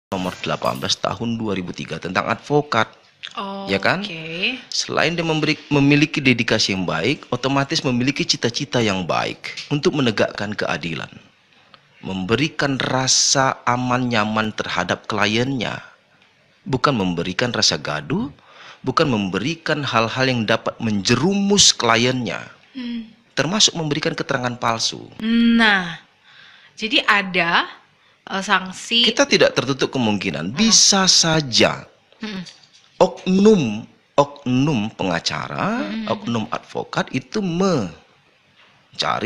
nomor 18 tahun 2003 tentang advokat. Oh, Ya kan? Selain dia memiliki dedikasi yang baik, otomatis memiliki cita-cita yang baik untuk menegakkan keadilan, memberikan rasa aman nyaman terhadap kliennya, bukan memberikan rasa gaduh, bukan memberikan hal-hal yang dapat menjerumus kliennya, termasuk memberikan keterangan palsu. Nah, jadi ada sanksi. Kita tidak tertutup kemungkinan bisa saja oknum pengacara, oknum advokat itu mencari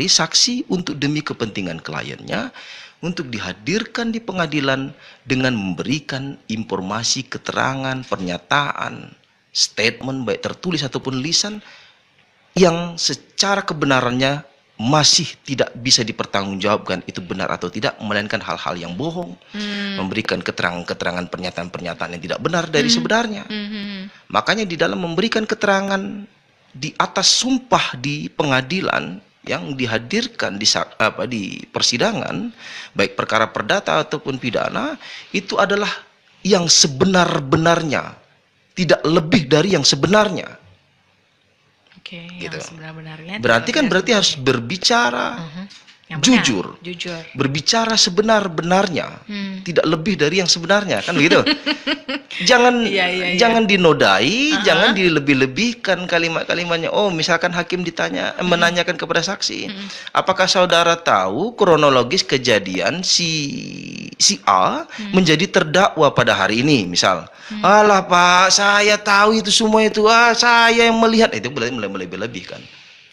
saksi untuk demi kepentingan kliennya, untuk dihadirkan di pengadilan dengan memberikan informasi, keterangan, pernyataan, statement baik tertulis ataupun lisan yang secara kebenarannya masih tidak bisa dipertanggungjawabkan itu benar atau tidak, melainkan hal-hal yang bohong, memberikan keterangan-keterangan, pernyataan-pernyataan yang tidak benar dari sebenarnya. Makanya di dalam memberikan keterangan di atas sumpah di pengadilan yang dihadirkan di persidangan, baik perkara perdata ataupun pidana, itu adalah yang sebenar-benarnya, tidak lebih dari yang sebenarnya. Gitu. Berarti harus berbicara jujur, berbicara sebenar-benarnya, tidak lebih dari yang sebenarnya, kan begitu? Jangan dinodai, jangan dilebih-lebihkan kalimat-kalimatnya. Oh, misalkan hakim menanyakan kepada saksi, apakah saudara tahu kronologis kejadian si A menjadi terdakwa pada hari ini, misal. Alah Pak, saya tahu itu semua itu, saya yang melihat. Itu mulai melebih-lebihkan.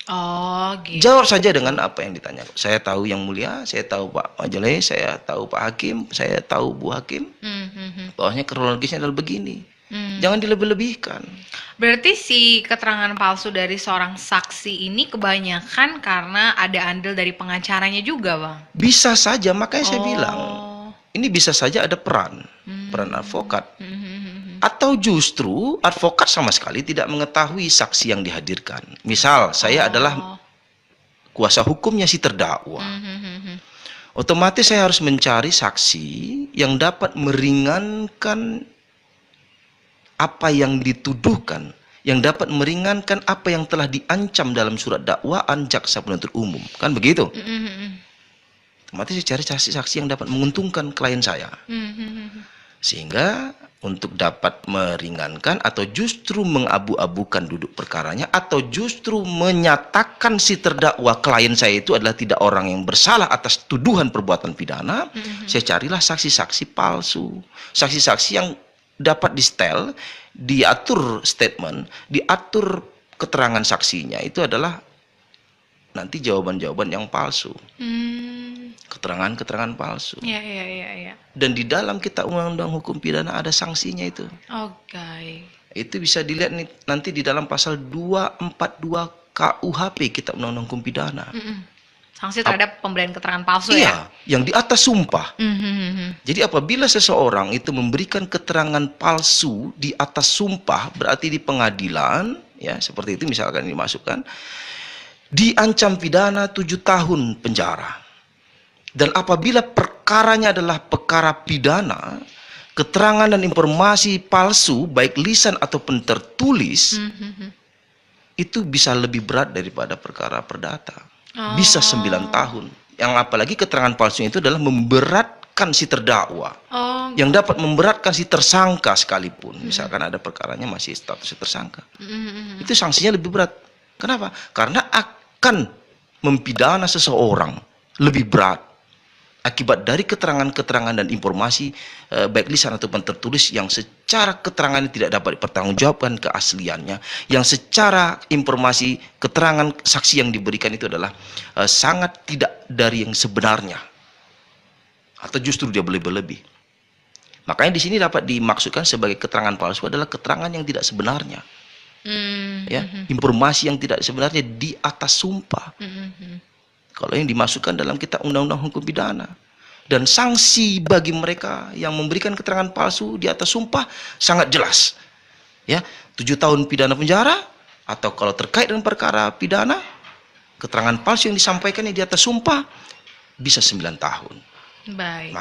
Oh, gitu. Jawab saja dengan apa yang ditanya. Saya tahu yang mulia, saya tahu Pak Majelis, saya tahu Pak Hakim, saya tahu Bu Hakim. Bahwasanya kronologisnya adalah begini. Jangan dilebih-lebihkan. Berarti si keterangan palsu dari seorang saksi ini kebanyakan karena ada andil dari pengacaranya juga, Bang? Bisa saja, makanya saya bilang ini bisa saja ada peran advokat. Atau justru advokat sama sekali tidak mengetahui saksi yang dihadirkan. Misal saya adalah kuasa hukumnya si terdakwa. Otomatis saya harus mencari saksi yang dapat meringankan apa yang dituduhkan, yang dapat meringankan apa yang telah diancam dalam surat dakwaan jaksa penuntut umum. Kan begitu? Otomatis saya cari saksi-saksi yang dapat menguntungkan klien saya. Sehingga untuk dapat meringankan atau justru mengabu-abukan duduk perkaranya, atau justru menyatakan si terdakwa klien saya itu adalah tidak orang yang bersalah atas tuduhan perbuatan pidana, saya carilah saksi-saksi palsu, saksi-saksi yang dapat di-setel, diatur statement, diatur keterangan saksinya, itu adalah nanti jawaban-jawaban yang palsu. Keterangan-keterangan palsu. Dan di dalam kitab undang-undang hukum pidana ada sanksinya itu. Itu bisa dilihat nanti di dalam pasal 242 KUHP, kitab undang-undang hukum pidana. Sanksi terhadap pemberian keterangan palsu, yang di atas sumpah. Jadi apabila seseorang itu memberikan keterangan palsu di atas sumpah, berarti di pengadilan, ya seperti itu misalkan dimasukkan, diancam pidana 7 tahun penjara. Dan apabila perkaranya adalah perkara pidana, keterangan dan informasi palsu baik lisan ataupun tertulis, itu bisa lebih berat daripada perkara perdata. Bisa 9 tahun. Yang apalagi keterangan palsu itu adalah memberatkan si terdakwa. Yang dapat memberatkan si tersangka sekalipun. Misalkan ada perkaranya masih status tersangka. Itu sanksinya lebih berat. Kenapa? Karena akan mempidana seseorang lebih berat akibat dari keterangan-keterangan dan informasi baik lisan ataupun tertulis yang secara keterangannya tidak dapat dipertanggungjawabkan keasliannya, yang secara informasi keterangan saksi yang diberikan itu adalah sangat tidak dari yang sebenarnya, atau justru dia berlebih. Makanya di sini dapat dimaksudkan sebagai keterangan palsu adalah keterangan yang tidak sebenarnya. Informasi yang tidak sebenarnya di atas sumpah. Kalau yang dimasukkan dalam kitab undang-undang hukum pidana. Dan sanksi bagi mereka yang memberikan keterangan palsu di atas sumpah sangat jelas. 7 tahun pidana penjara, atau kalau terkait dengan perkara pidana, keterangan palsu yang disampaikannya di atas sumpah bisa 9 tahun. Baik.